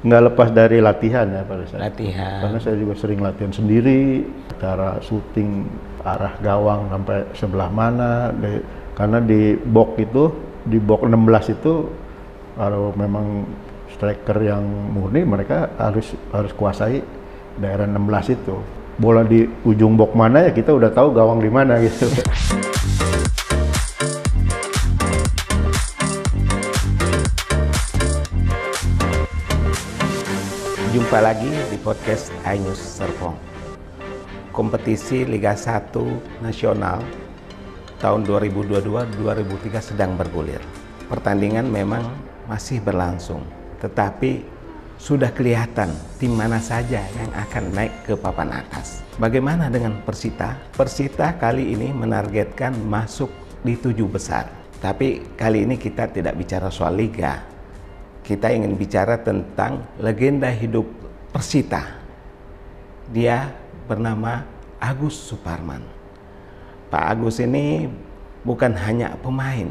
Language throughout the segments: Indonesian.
nggak lepas dari latihan ya pada saat Latihan. karena saya juga sering latihan sendiri, cara syuting arah gawang sampai sebelah mana, karena di box 16 itu kalau memang striker yang murni mereka harus kuasai daerah 16 itu. Bola di ujung box mana ya kita udah tahu gawang di mana gitu. Jumpa lagi di podcast iNews Serpong. Kompetisi Liga 1 Nasional tahun 2022-2023 sedang bergulir. Pertandingan memang masih berlangsung, tetapi sudah kelihatan tim mana saja yang akan naik ke papan atas. Bagaimana dengan Persita? Persita kali ini menargetkan masuk di 7 besar. Tapi kali ini kita tidak bicara soal liga. Kita ingin bicara tentang legenda hidup Persita. Dia bernama Agus Suparman. Pak Agus ini bukan hanya pemain.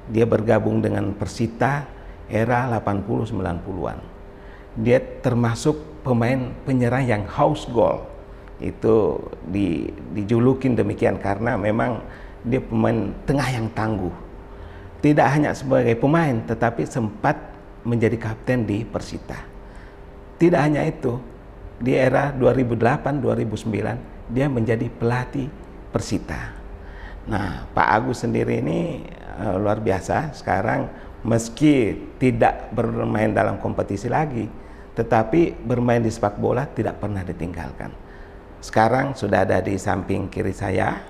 Dia bergabung dengan Persita era 80-90-an. Dia termasuk pemain penyerang yang haus gol. Itu dijulukin demikian karena memang dia pemain tengah yang tangguh. Tidak hanya sebagai pemain, tetapi sempat menjadi kapten di Persita. Tidak hanya itu, di era 2008-2009 dia menjadi pelatih Persita. Nah, Pak Agus sendiri ini luar biasa. Sekarang meski tidak bermain dalam kompetisi lagi, tetapi bermain di sepak bola tidak pernah ditinggalkan. Sekarang sudah ada di samping kiri saya.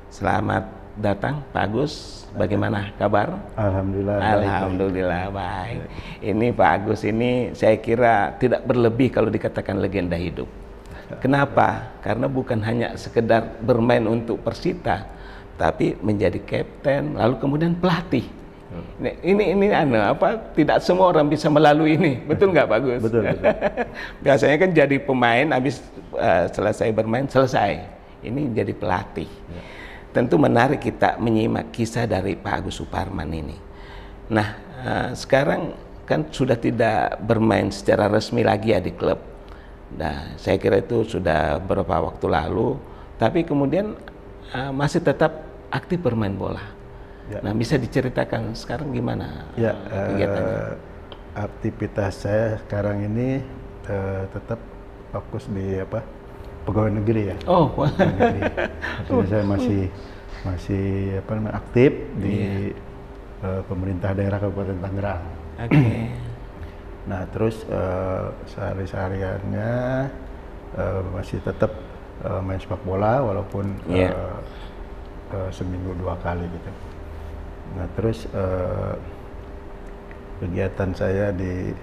Selamat datang Pak Agus. Bagaimana kabar? Alhamdulillah. Alhamdulillah baik. Ini Pak Agus ini saya kira tidak berlebih kalau dikatakan legenda hidup. Kenapa? Karena bukan hanya sekedar bermain untuk Persita, tapi menjadi kapten, lalu kemudian pelatih. Ini tidak semua orang bisa melalui ini, betul nggak Pak Agus? Betul. Biasanya kan jadi pemain, habis selesai bermain selesai. Ini jadi pelatih. Ya. Tentu menarik kita menyimak kisah dari Pak Agus Suparman ini. Nah, sekarang kan sudah tidak bermain secara resmi lagi ya di klub. Nah, saya kira itu sudah beberapa waktu lalu. Tapi kemudian masih tetap aktif bermain bola. Ya. Nah, bisa diceritakan sekarang gimana kegiatannya? Aktivitas saya sekarang ini tetap fokus di pegawai negeri ya. Oh, Jadi saya masih aktif di pemerintah daerah Kabupaten Tangerang. Okay. Nah, terus sehari-hariannya masih tetap main sepak bola walaupun seminggu 2 kali gitu. Nah, terus kegiatan saya di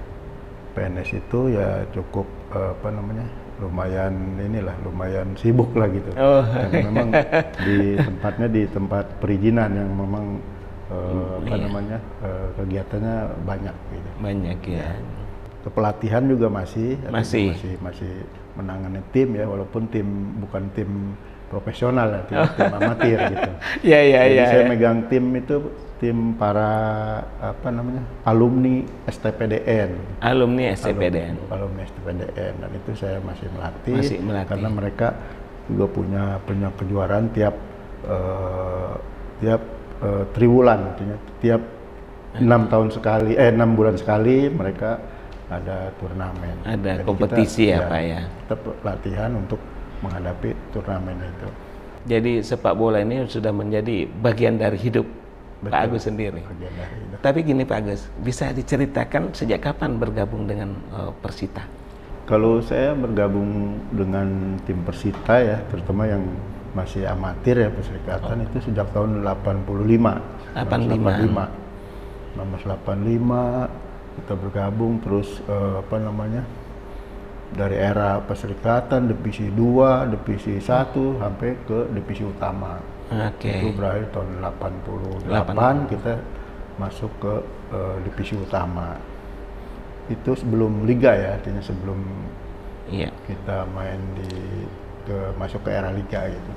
PNS itu ya cukup lumayan sibuk lah gitu. Karena memang di tempat perizinan yang memang kegiatannya banyak gitu. Banyak ya. Kepelatihan juga masih menangani tim ya, walaupun bukan tim profesional ya, tim amatir gitu. Jadi saya megang tim itu tim para alumni STPDN. Alumni STPDN. Alumni STPDN, dan itu saya masih melatih. Karena mereka juga punya kejuaraan tiap triwulan, artinya tiap 6 bulan sekali mereka ada turnamen. Ada kompetisi ya Pak ya. Tetap latihan untuk menghadapi turnamen itu. Jadi sepak bola ini sudah menjadi bagian dari hidup. Betul, Pak Agus sendiri. Tapi gini Pak Agus, bisa diceritakan sejak kapan bergabung dengan Persita? Kalau saya bergabung dengan tim Persita ya, terutama yang masih amatir ya Perserikatan itu sejak tahun 1985 kita bergabung terus dari era Perserikatan divisi 2, divisi 1 sampai ke divisi utama. Itu berakhir tahun 88 kita masuk ke divisi utama. Itu sebelum liga ya, artinya sebelum kita main masuk ke era liga gitu.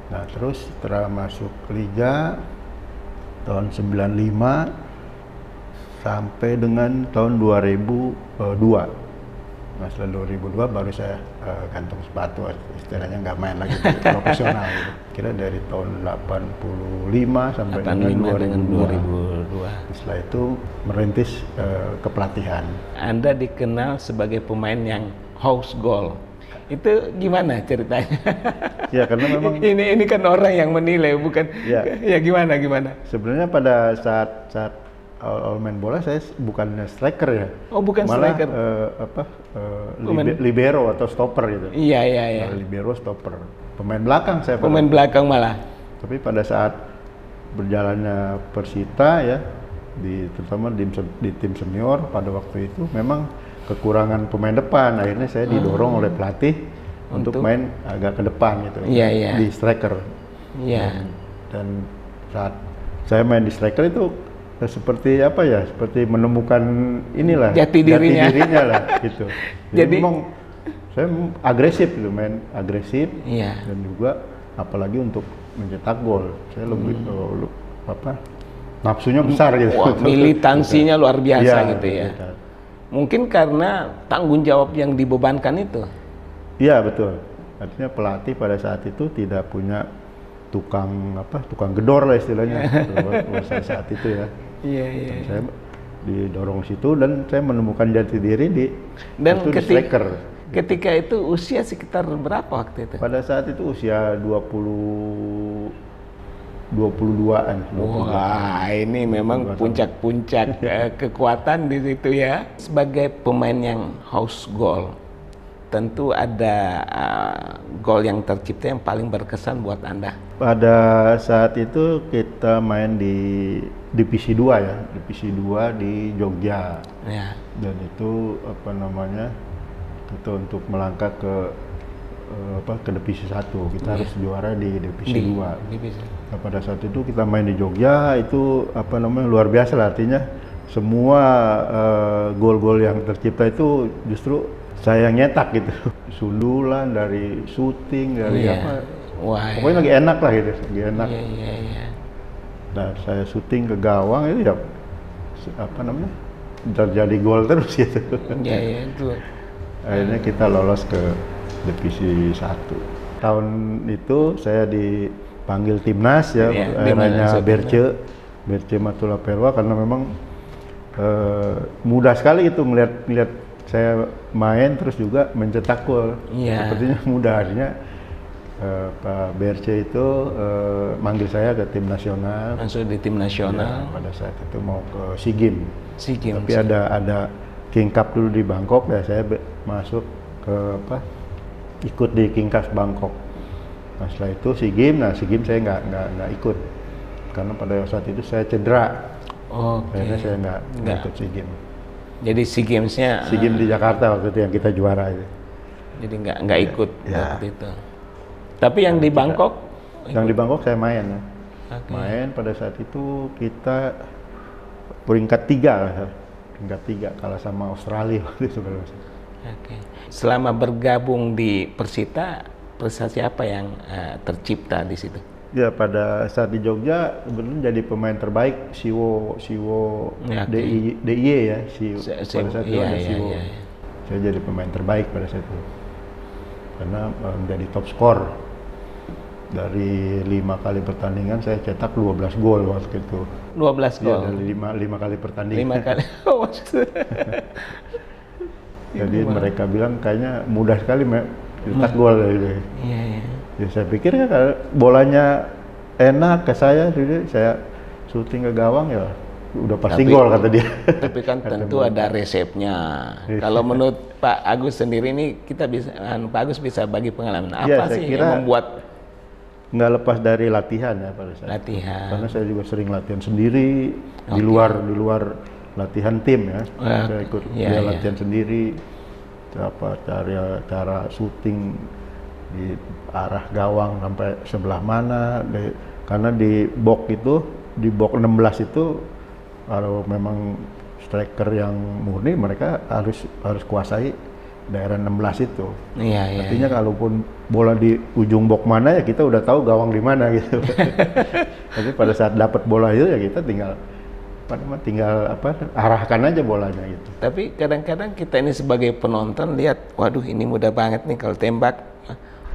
Nah, terus setelah masuk liga tahun 95 sampai dengan tahun 2002. Nah, setelah 2002 baru saya gantung sepatu, istilahnya nggak main lagi profesional gitu. Kira dari tahun 85 sampai dengan 2002. Setelah itu merintis kepelatihan. Anda dikenal sebagai pemain yang house goal. Itu gimana ceritanya? Ya karena memang ini kan orang yang menilai, bukan? Ya gimana? Sebenarnya pada saat awal main bola saya bukan striker ya. Oh, bukan malah, striker. Libero atau stopper gitu. Iya. Libero, stopper. Pemain belakang saya. Pemain belakang malah. Tapi pada saat berjalannya Persita ya, terutama di tim senior pada waktu itu memang kekurangan pemain depan. Akhirnya saya didorong oleh pelatih untuk main agak ke depan gitu. Iya. Di striker. Iya. Dan saat saya main di striker itu seperti apa ya? Seperti menemukan inilah jati dirinya lah gitu. Jadi memang saya agresif gitu, main agresif. Iya. Dan juga apalagi untuk mencetak gol. Saya lebih nafsunya besar gitu. Wah, militansinya luar biasa gitu ya. Betul. Mungkin karena tanggung jawab yang dibebankan itu. Iya, betul. Artinya pelatih pada saat itu tidak punya tukang gedor lah istilahnya saat itu ya. Iya. Saya didorong situ dan saya menemukan jati diri di striker. Ketika itu usia sekitar berapa waktu itu? Pada saat itu usia 22-an. Wah, ini memang puncak-puncak kekuatan di situ ya. Sebagai pemain yang house goal, tentu ada gol yang tercipta yang paling berkesan buat Anda. Pada saat itu kita main di divisi 2 ya, divisi 2 di Jogja. Ya. Dan itu itu untuk melangkah ke divisi 1. Kita harus juara di divisi 2. Nah, pada saat itu kita main di Jogja itu luar biasa lah, artinya semua gol-gol yang tercipta itu justru saya yang nyetak gitu. Sundulan, dari syuting, dari Wah, pokoknya lagi enak lah gitu, lagi enak. Iya. Nah, saya syuting ke gawang itu ya terjadi gol terus gitu. Iya itu. Akhirnya kita lolos ke divisi 1. Tahun itu saya dipanggil timnas ya, eranya Berce Matula Perwa, karena memang mudah sekali itu melihat saya main terus juga mencetak gol. Iya. Sepertinya mudah, artinya Pak Berce itu manggil saya ke tim nasional. Masuk di tim nasional. Ya, pada saat itu mau ke SEA Games. Tapi ada King Cup dulu di Bangkok ya, saya masuk ke ikut di King Cup Bangkok. Nah, setelah itu SEA Games saya nggak ikut karena pada saat itu saya cedera. Akhirnya saya nggak ikut SEA Games. Jadi SEA Games-nya SEA Games di Jakarta waktu itu yang kita juara itu. Jadi nggak ikut waktu itu. Tapi yang di Bangkok? Yang di Bangkok saya main ya. Main pada saat itu kita peringkat 3 kalah sama Australia waktu itu. Selama bergabung di Persita, prestasi apa yang tercipta di situ? Ya, pada saat di Jogja sebenarnya jadi pemain terbaik Siwo DIY ya, pada saat itu ada Siwo. Saya jadi pemain terbaik pada saat itu karena menjadi top skor. Dari 5 kali pertandingan saya cetak 12 gol waktu itu. 12 gol? Ya, dari 5 kali pertandingan. 5 kali? Jadi mereka bilang kayaknya mudah sekali cetak gol gitu. Iya. Ya, saya pikir ya kalau bolanya enak ke saya, jadi saya syuting ke gawang ya udah pasti gol kata dia. Tapi kan tentu ada resepnya. Kalau menurut Pak Agus sendiri ini Pak Agus bisa bagi pengalaman apa sih yang membuat? Nggak lepas dari latihan ya pada saat latihan. Karena saya juga sering latihan sendiri di luar latihan tim ya. Saya ikut latihan sendiri. Cara syuting di arah gawang sampai sebelah mana. Karena di box 16 itu kalau memang striker yang murni mereka harus kuasai daerah 16 itu. Artinya kalaupun bola di ujung box mana ya kita udah tahu gawang di mana gitu. Tapi pada saat dapat bola itu ya kita tinggal tinggal arahkan aja bolanya gitu. Tapi kadang-kadang kita ini sebagai penonton lihat, waduh ini mudah banget nih kalau tembak,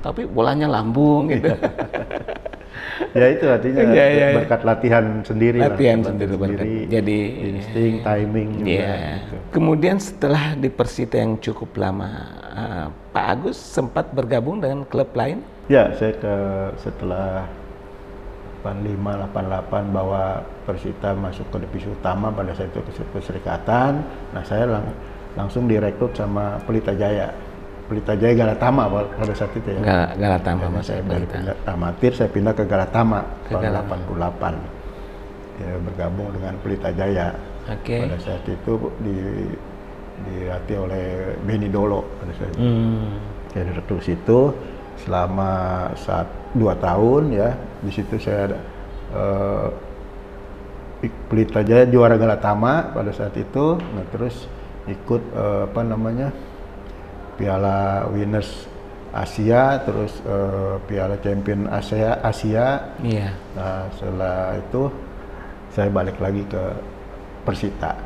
tapi bolanya lambung gitu. Ya itu artinya berkat latihan sendiri. Latihan sendiri. Jadi insting, timing juga. Gitu. Kemudian setelah di Persita yang cukup lama, Pak Agus sempat bergabung dengan klub lain? Ya, saya setelah 85-88 bawa Persita masuk ke divisi utama pada saat itu ke Perserikatan. Nah, saya langsung direkrut sama Pelita Jaya Galatama pada saat itu ya. Galatama. Saya dari amatir saya pindah ke Galatama tahun 88. Ya, bergabung dengan Pelita Jaya. Pada saat itu dilatih oleh Benny Dolo pada saat itu. Saya direkrut situ selama 2 tahun ya. Di situ saya Pelita Jaya juara Galatama pada saat itu. Nah, terus ikut Piala Winners Asia, terus Piala Champion Asia. Iya. Nah, setelah itu saya balik lagi ke Persita.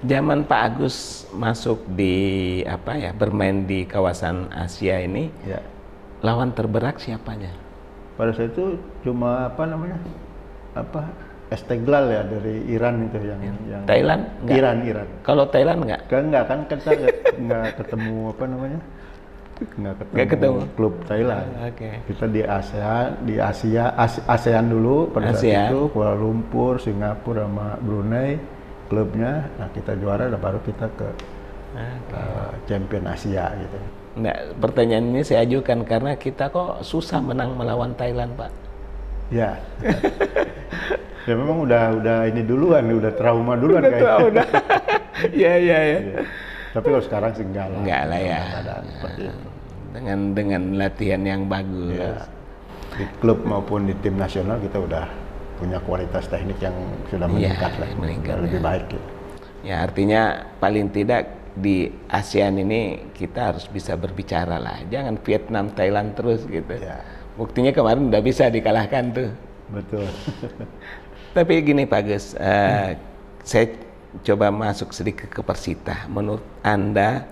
Zaman Pak Agus masuk di bermain di kawasan Asia ini, ya. Lawan terberat siapanya? Pada saat itu cuma Esteglal ya dari Iran itu yang Thailand? Enggak. Iran. Kalau Thailand enggak? Kan kita nggak ketemu nggak ketemu klub Thailand. Kita di ASEAN dulu pada saat itu, Kuala Lumpur, Singapura sama Brunei klubnya. Nah, kita juara dan baru kita ke Champion Asia gitu. Nah, pertanyaan ini saya ajukan karena kita kok susah menang melawan Thailand, Pak. Ya. Ya memang udah ini duluan, udah trauma duluan kayaknya. Iya. Tapi kalau sekarang sih enggak lah ya. Dengan latihan yang bagus. Ya. Di klub maupun di tim nasional kita udah punya kualitas teknik yang sudah meningkat lebih baik gitu. Ya, artinya paling tidak di ASEAN ini kita harus bisa berbicara lah, jangan Vietnam, Thailand terus gitu. Ya. Buktinya kemarin udah bisa dikalahkan tuh. Betul. Tapi gini Pak Gus, saya coba masuk sedikit ke Persita. Menurut Anda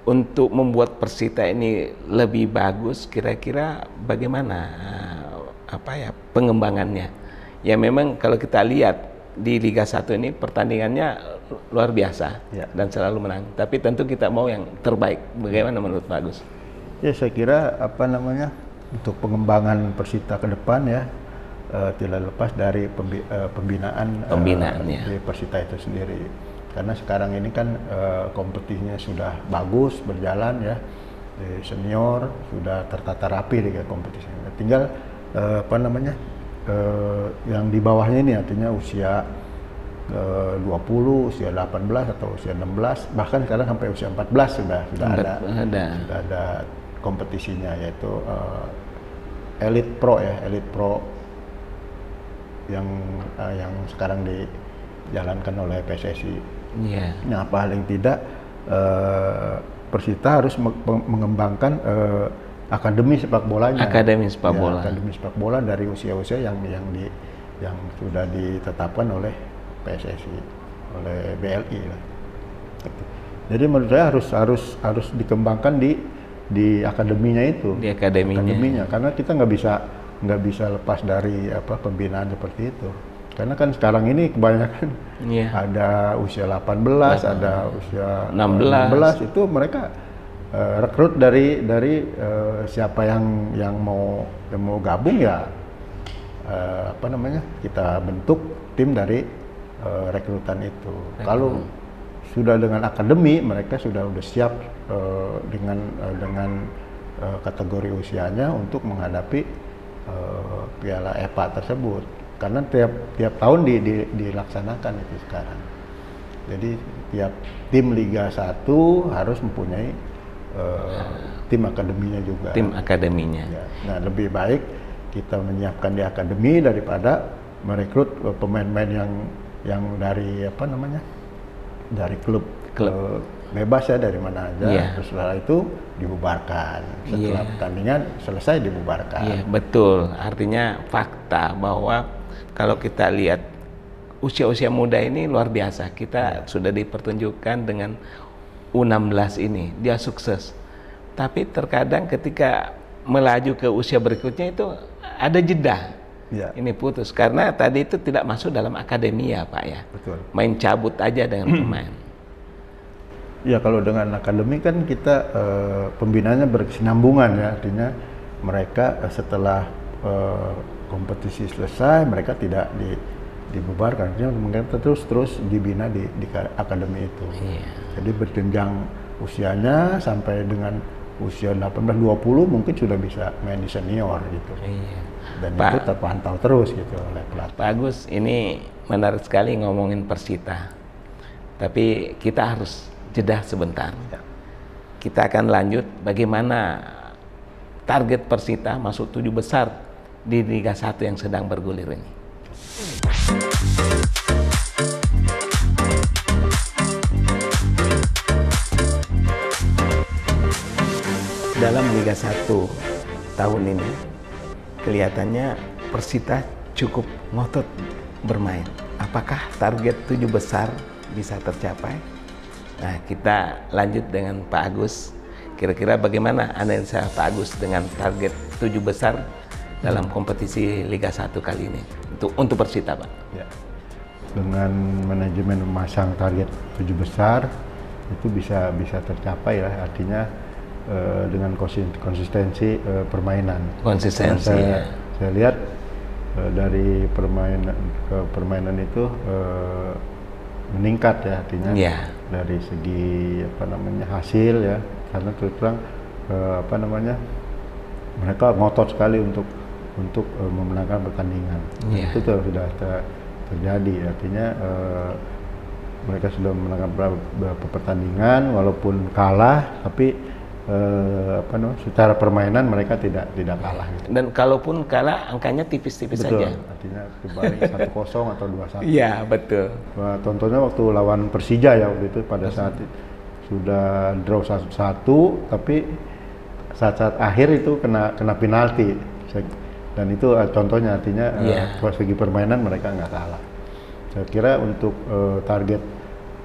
untuk membuat Persita ini lebih bagus, kira-kira bagaimana pengembangannya? Ya memang kalau kita lihat di Liga 1 ini pertandingannya luar biasa dan selalu menang. Tapi tentu kita mau yang terbaik. Bagaimana menurut Pak Agus? Ya saya kira untuk pengembangan Persita ke depan ya tidak lepas dari pembinaan di Persita itu sendiri. Karena sekarang ini kan kompetisinya sudah bagus berjalan ya. Di senior sudah tertata rapi di kompetisinya. Tinggal yang di bawahnya ini artinya usia 20, usia 18 atau usia 16, bahkan sekarang sampai usia 14 sudah ada kompetisinya, yaitu Elite Pro yang sekarang dijalankan oleh PSSI. Nah, paling tidak Persita harus mengembangkan akademi sepak bolanya. Akademi sepak bola dari usia-usia yang sudah ditetapkan oleh PSSI, oleh BLI lah. Jadi menurut saya harus dikembangkan di akademinya itu. Di akademinya. Karena kita nggak bisa lepas dari pembinaan seperti itu. Karena kan sekarang ini kebanyakan ada usia 18, ada usia 16 itu mereka rekrut dari siapa yang mau gabung ya kita bentuk tim dari rekrutan itu. Kalau sudah dengan akademi mereka sudah siap dengan kategori usianya untuk menghadapi Piala EPA tersebut. Karena tiap tahun dilaksanakan itu sekarang. Jadi tiap tim Liga 1 harus mempunyai tim akademinya juga. Tim akademinya. Ya. Nah, lebih baik kita menyiapkan di akademi daripada merekrut pemain-pemain yang dari dari klub bebas ya, dari mana aja. Terus setelah itu dibubarkan. Setelah pertandingan selesai dibubarkan. Betul. Artinya fakta bahwa kalau kita lihat usia-usia muda ini luar biasa. Kita sudah dipertunjukkan dengan U16 ini, dia sukses. Tapi terkadang ketika melaju ke usia berikutnya itu ada jeda. Ya. Ini putus karena tadi itu tidak masuk dalam akademi ya Pak ya. Betul. Main cabut aja dengan pemain. Ya kalau dengan akademi kan kita pembinaannya berkesinambungan ya, artinya mereka setelah kompetisi selesai mereka tidak dibubarkan, artinya mereka terus dibina di akademi itu. Iya. Jadi berjenjang usianya sampai dengan usia 18-20 mungkin sudah bisa main di senior gitu. Iya. Dan Pak, itu terpantau terus gitu oleh pelatih. Pak Agus, ini menarik sekali ngomongin Persita. Tapi kita harus jeda sebentar. Ya. Kita akan lanjut bagaimana target Persita masuk 7 besar di Liga 1 yang sedang bergulir ini. Dalam Liga 1 tahun ini kelihatannya Persita cukup ngotot bermain. Apakah target 7 besar bisa tercapai? Nah, kita lanjut dengan Pak Agus. Kira-kira bagaimana analisa Pak Agus dengan target 7 besar dalam kompetisi Liga 1 kali ini untuk Persita, Pak? Ya. Dengan manajemen memasang target 7 besar itu bisa tercapai lah, artinya dengan konsistensi permainan. Konsistensi. Saya lihat dari permainan itu meningkat ya, artinya dari segi hasil ya, karena terus terang mereka ngotot sekali untuk memenangkan pertandingan. Itu sudah terjadi, artinya mereka sudah memenangkan beberapa pertandingan walaupun kalah, tapi secara permainan mereka tidak kalah gitu. Dan kalaupun kalah angkanya tipis-tipis saja. Artinya kembali 1-0 atau 2-1. Iya, betul. Nah, contohnya waktu lawan Persija ya, waktu itu pada saat sudah draw 1-1, tapi saat akhir itu kena penalti. Dan itu contohnya, artinya dari segi permainan mereka nggak kalah. Saya kira untuk target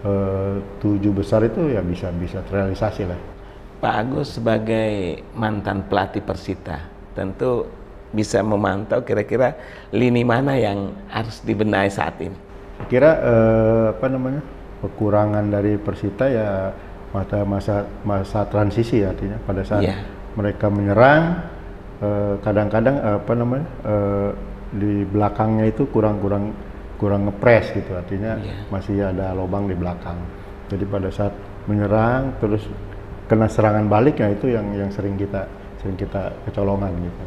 7 besar itu ya bisa terrealisasi lah. Pak Agus sebagai mantan pelatih Persita tentu bisa memantau kira-kira lini mana yang harus dibenahi saat ini. Kira kekurangan dari Persita ya masa transisi, artinya pada saat mereka menyerang kadang-kadang di belakangnya itu kurang ngepres gitu, artinya masih ada lubang di belakang. Jadi pada saat menyerang terus kena serangan balik, ya itu yang sering kita kecolongan gitu.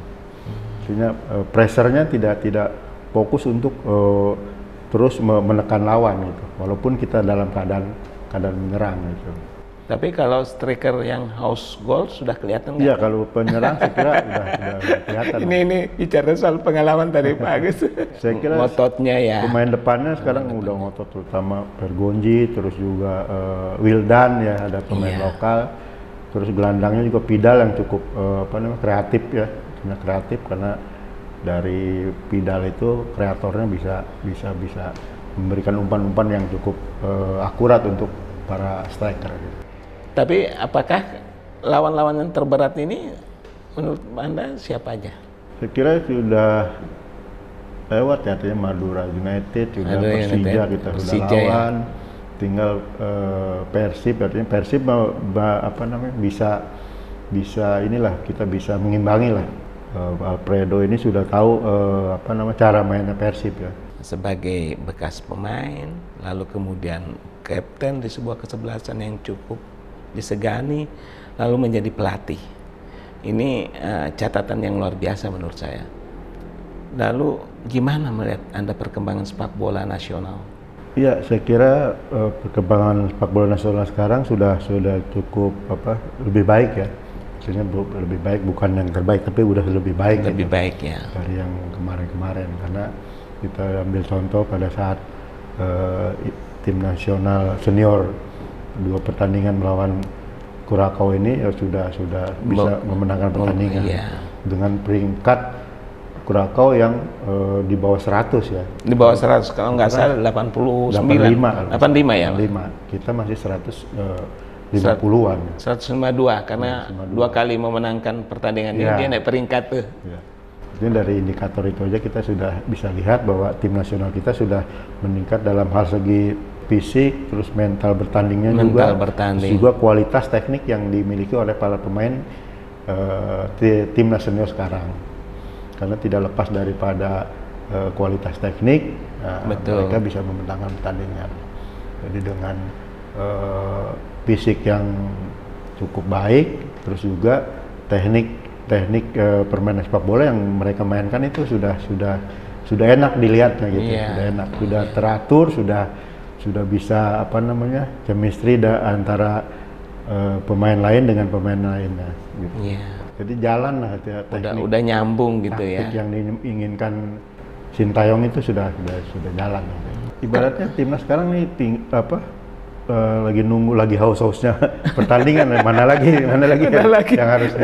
Artinya pressernya tidak fokus untuk terus menekan lawan gitu, walaupun kita dalam keadaan menyerang gitu. Tapi kalau striker yang house goal sudah kelihatan nggak? Iya, kalau penyerang saya kira sudah kelihatan. Ini bicara soal pengalaman dari Pak Agus. Saya kira ngototnya ya. Pemain depannya sekarang udah ngotot, terutama Pergonji, terus juga Wildan ya, ada pemain lokal. Terus gelandangnya juga Pidal yang cukup kreatif ya, karena dari Pidal itu kreatornya bisa memberikan umpan-umpan yang cukup akurat untuk para striker gitu. Tapi apakah lawan-lawan yang terberat ini menurut Anda siapa aja? Saya kira sudah lewat ya, artinya Madura United, juga Persija kita sudah lawan. Ya. Tinggal Persib, artinya Persib bisa inilah, kita bisa mengimbangi lah. Alfredo ini sudah tahu cara mainnya Persib ya. Sebagai bekas pemain, lalu kemudian kapten di sebuah kesebelasan yang cukup disegani, lalu menjadi pelatih. Ini catatan yang luar biasa menurut saya. Lalu gimana melihat Anda perkembangan sepak bola nasional? Iya, saya kira perkembangan sepak bola nasional sekarang sudah cukup lebih baik ya. Maksudnya lebih baik, bukan yang terbaik, tapi udah lebih baik. Lebih gitu, baik ya. Dari yang kemarin, karena kita ambil contoh pada saat tim nasional senior 2 pertandingan melawan Kurakau ini ya sudah bisa memenangkan pertandingan dengan peringkat Kurakau yang di bawah 100 ya. Di bawah 100, kalau nggak salah 89. 85 ya? 85. Kita masih 150-an. 152 karena 2 kali memenangkan pertandingan ini dia naik peringkat tuh. Ya. Jadi dari indikator itu aja kita sudah bisa lihat bahwa tim nasional kita sudah meningkat dalam hal segi fisik, terus mental bertandingnya juga kualitas teknik yang dimiliki oleh para pemain tim nasional sekarang. Karena tidak lepas daripada kualitas teknik, mereka bisa memenangkan pertandingan. Jadi dengan fisik yang cukup baik, terus juga teknik permainan sepak bola yang mereka mainkan itu sudah enak dilihatnya gitu, sudah enak, sudah teratur, sudah bisa chemistry antara pemain lain dengan pemain lainnya. Gitu. Jadi jalan lah teknik. Udah nyambung gitu ya. Yang diinginkan Sintayong itu sudah jalan. Ibaratnya timnas sekarang nih lagi nunggu lagi haus-hausnya pertandingan mana lagi yang harus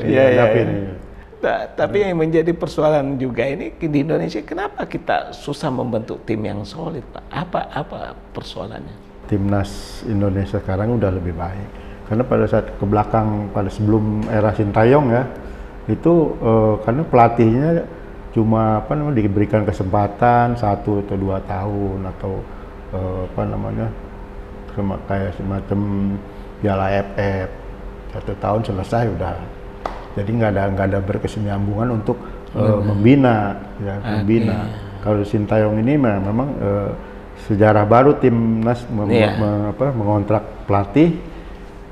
dihadapin. Tapi yang menjadi persoalan juga ini di Indonesia, kenapa kita susah membentuk tim yang solid, Pak? Apa persoalannya? Timnas Indonesia sekarang udah lebih baik. Karena pada saat ke belakang, pada sebelum era Sintayong ya, itu karena pelatihnya cuma diberikan kesempatan 1 atau 2 tahun atau kayak semacam Piala AFF 1 tahun selesai udah. Jadi nggak ada berkesinambungan untuk membina. Kalau Sintayong ini memang sejarah baru timnas mengontrak pelatih,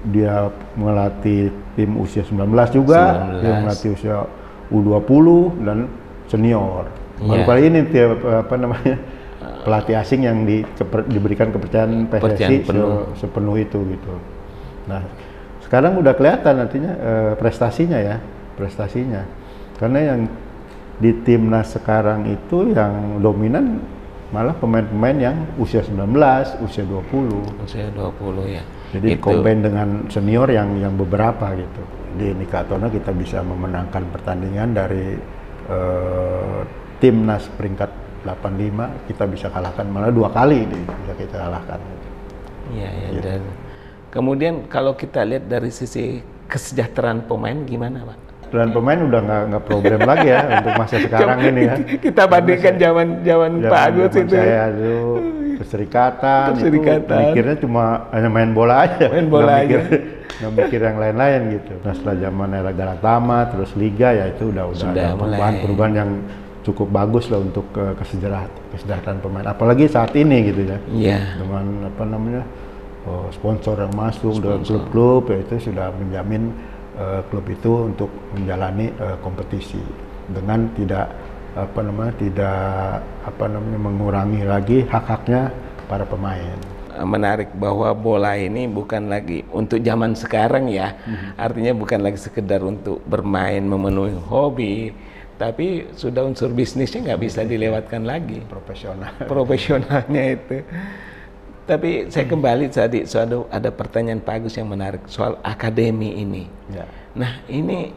dia melatih tim usia 19 juga, dia melatih usia U20 dan senior. Baru kali ini pelatih asing yang diberikan kepercayaan PSSI sepenuh itu gitu. Nah, sekarang udah kelihatan nantinya prestasinya. Karena yang di timnas sekarang itu yang dominan malah pemain-pemain yang usia 19, usia 20. Usia 20 ya. Jadi combine dengan senior yang beberapa gitu. Di indikatornya kita bisa memenangkan pertandingan dari timnas peringkat 85, kita bisa kalahkan malah 2 kali bisa kita kalahkan. Iya, gitu. Dan kemudian kalau kita lihat dari sisi kesejahteraan pemain gimana, Pak? Kesejahteraan pemain udah nggak problem lagi ya untuk masa sekarang ini ya. Kita bandingkan zaman Pak Agus itu. Saya dulu perserikatan. Itu mikirnya cuma hanya main bola aja. Nggak mikir yang lain-lain gitu. Nah setelah zaman era Galatama, terus Liga ya itu udah ada perubahan yang cukup bagus lah untuk kesejahteraan pemain. Apalagi saat ini gitu ya. Dengan sponsor yang masuk dengan klub-klub, ya itu sudah menjamin klub itu untuk menjalani kompetisi dengan tidak mengurangi lagi hak-haknya para pemain. Menarik bahwa bola ini bukan lagi untuk zaman sekarang ya. Artinya bukan lagi sekedar untuk bermain memenuhi hobi, tapi sudah unsur bisnisnya nggak bisa dilewatkan lagi. Profesionalnya itu. Tapi saya kembali tadi ada pertanyaan Pak Agus yang menarik soal akademi ini. Nah ini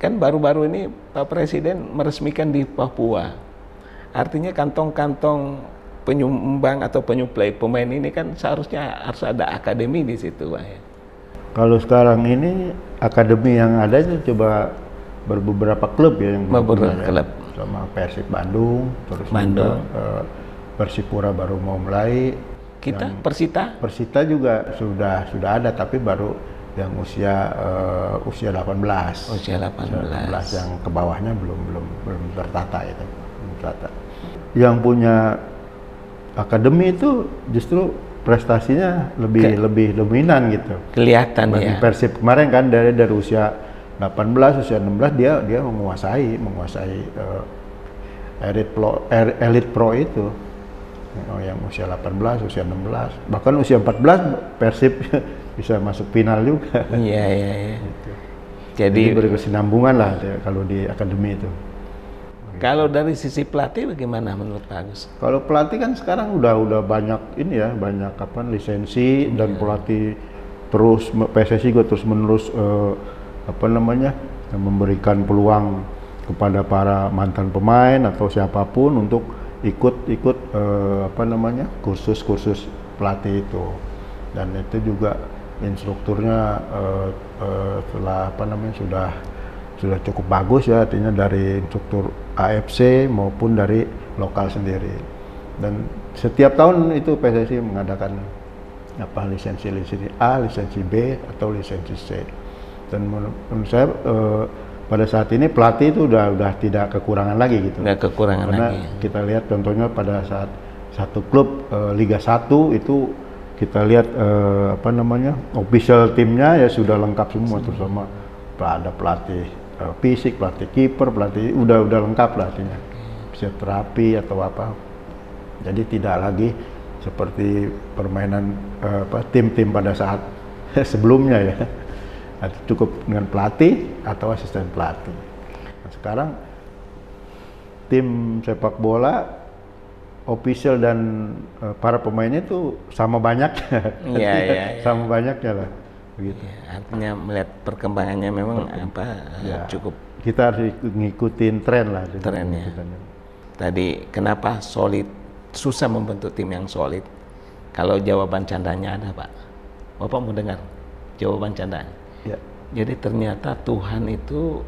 kan baru-baru ini Pak Presiden meresmikan di Papua. Artinya kantong-kantong penyumbang atau penyuplai pemain ini kan seharusnya harus ada akademi di situ, Pak ya. Kalau sekarang ini akademi yang ada itu coba beberapa klub ya yang klub sama Persib Bandung, terus Persipura baru mau mulai. Kita Persita juga sudah ada tapi baru yang usia 18. Usia 18 yang ke bawahnya belum tertata itu. Yang punya akademi itu justru prestasinya lebih dominan gitu. Kelihatan ya. Persib kemarin kan dari usia 18, usia 16 dia menguasai elite pro itu. Yang usia 18, usia 16, bahkan usia 14 Persib bisa masuk final juga. Iya. Gitu. Jadi berkesinambungan lah kalau di akademi itu. Kalau dari sisi pelatih bagaimana menurut Pak Agus? Kalau pelatih kan sekarang udah banyak banyak lisensi dan pelatih PSSI juga terus menerus memberikan peluang kepada para mantan pemain atau siapapun untuk ikut kursus-kursus pelatih itu. Dan itu juga instrukturnya setelah sudah cukup bagus ya, artinya dari instruktur AFC maupun dari lokal sendiri. Dan setiap tahun itu PSSI mengadakan lisensi A, lisensi B atau lisensi C. Dan menurut saya pada saat ini pelatih itu udah tidak kekurangan lagi gitu. Nggak kekurangan karena lagi. Kita lihat contohnya pada saat satu klub Liga 1 itu kita lihat official timnya ya sudah lengkap semua, terutama ada pelatih fisik, pelatih kiper, pelatih udah lengkap lah artinya. Fisioterapi atau apa. Jadi tidak lagi seperti permainan tim-tim pada saat sebelumnya ya. Cukup dengan pelatih atau asisten pelatih. Nah, sekarang tim sepak bola official dan para pemainnya itu sama banyaknya. Iya. Sama banyaknya lah begitu. Ya, artinya melihat perkembangannya memang cukup. Kita harus ngikutin tren lah. Trennya. Tadi kenapa susah membentuk tim yang solid? Kalau jawaban candanya ada, Pak. Bapak mau dengar jawaban candanya? Ya. Jadi ternyata Tuhan itu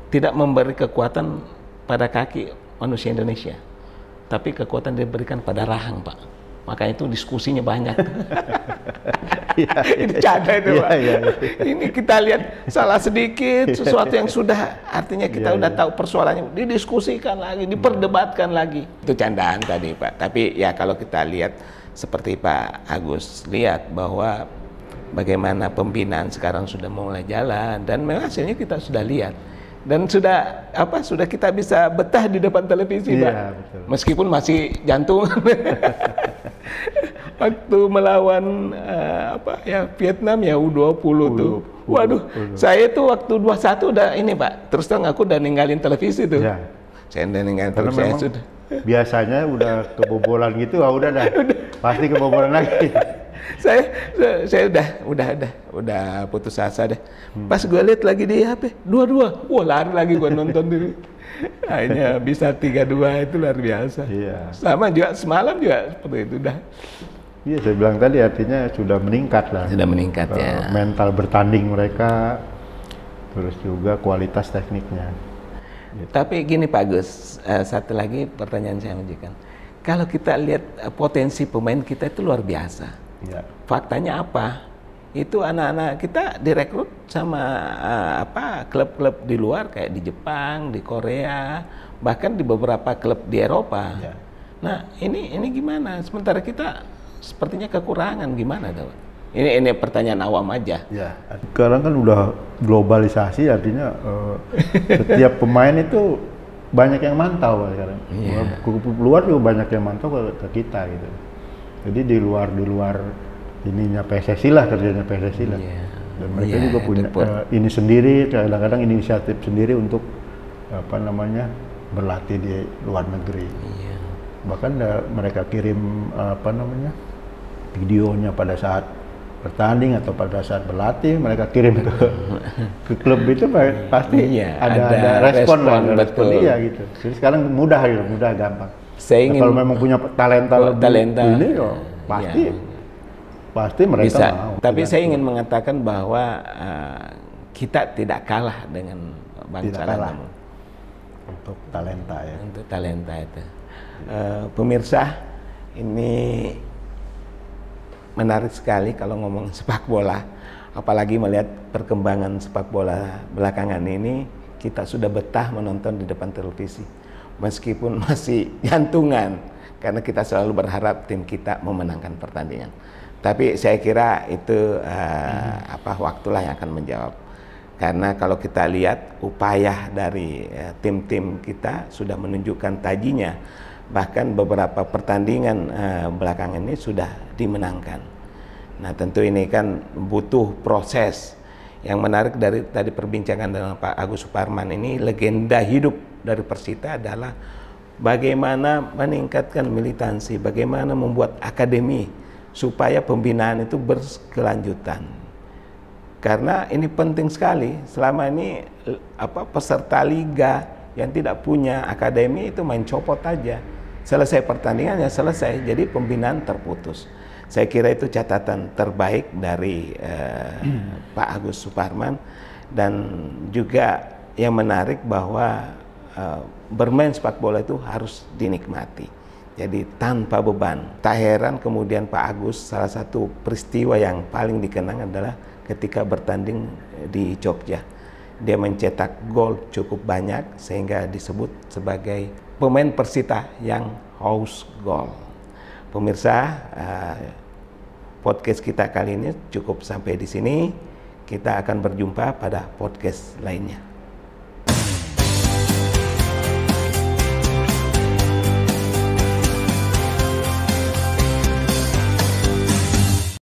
tidak memberi kekuatan pada kaki manusia Indonesia, tapi kekuatan diberikan pada rahang, Pak. Makanya itu diskusinya banyak. Ini canda itu, Pak. Ini kita lihat salah sedikit, sesuatu yang sudah, artinya kita udah tahu persoalannya, didiskusikan lagi, diperdebatkan lagi. Itu candaan tadi, Pak. Tapi ya kalau kita lihat seperti Pak Agus lihat bahwa bagaimana pembinaan sekarang sudah mulai jalan dan memang hasilnya kita sudah lihat dan sudah kita bisa betah di depan televisi, Pak. Betul. Meskipun masih jantung. Waktu melawan Vietnam ya U20 tuh. Waduh, saya tuh waktu 21 udah ini, Pak. Terus terang aku udah ninggalin televisi tuh. Ya. Saya udah ninggalin televisi. Saya sudah. Biasanya udah kebobolan gitu, udah pasti kebobolan lagi. saya udah putus asa deh. Pas gue lihat lagi di HP 2-2, wah lari lagi gue nonton dulu. Akhirnya bisa 3-2, itu luar biasa. Iya. Sama juga semalam juga seperti itu dah. Iya, saya bilang tadi artinya sudah meningkat lah. Sudah meningkat ya. Mental bertanding mereka, terus juga kualitas tekniknya. Gitu. Tapi gini Pak Gus, satu lagi pertanyaan saya menunjukkan, kalau kita lihat potensi pemain kita itu luar biasa. Ya. Faktanya apa? Itu anak-anak kita direkrut sama klub-klub di luar kayak di Jepang, di Korea, bahkan di beberapa klub di Eropa. Ya. Nah ini gimana? Sementara kita sepertinya kekurangan, gimana tuh? Ini pertanyaan awam aja. Ya. Sekarang kan udah globalisasi, artinya setiap pemain itu banyak yang mantau sekarang. Yeah. Luar juga banyak yang mantau ke kita gitu. Jadi di luar ininya PSSI lah, kerjanya PSSI lah. Yeah. Dan mereka juga punya ini sendiri, kadang-kadang inisiatif sendiri untuk berlatih di luar negeri. Yeah. Bahkan mereka kirim videonya pada saat bertanding atau pada saat berlatih, mereka kirim ke klub itu pasti ada respon dia gitu. Jadi sekarang mudah gampang. Kalau memang punya talenta ini pasti mereka bisa. Mau. Tapi saya ingin mengatakan bahwa kita tidak kalah dengan bangsa lain untuk talenta ya. Untuk talenta itu. Pemirsa, ini menarik sekali kalau ngomong sepak bola, apalagi melihat perkembangan sepak bola belakangan ini. Kita sudah betah menonton di depan televisi meskipun masih jantungan karena kita selalu berharap tim kita memenangkan pertandingan. Tapi saya kira itu waktulah yang akan menjawab, karena kalau kita lihat upaya dari tim-tim kita sudah menunjukkan tajinya. Bahkan beberapa pertandingan belakangan ini sudah dimenangkan. Nah tentu ini kan butuh proses. Yang menarik dari tadi perbincangan dengan Pak Agus Suparman ini, legenda hidup dari Persita adalah bagaimana meningkatkan militansi, bagaimana membuat akademi supaya pembinaan itu berkelanjutan. Karena ini penting sekali. Selama ini peserta liga yang tidak punya akademi itu main copot aja. Selesai pertandingannya selesai, jadi pembinaan terputus. Saya kira itu catatan terbaik dari Pak Agus Suparman. Dan juga yang menarik bahwa bermain sepak bola itu harus dinikmati. Jadi tanpa beban. Tak heran kemudian Pak Agus, salah satu peristiwa yang paling dikenang adalah ketika bertanding di Jogja. Dia mencetak gol cukup banyak sehingga disebut sebagai pemain Persita yang haus gol. Pemirsa, podcast kita kali ini cukup sampai di sini. Kita akan berjumpa pada podcast lainnya.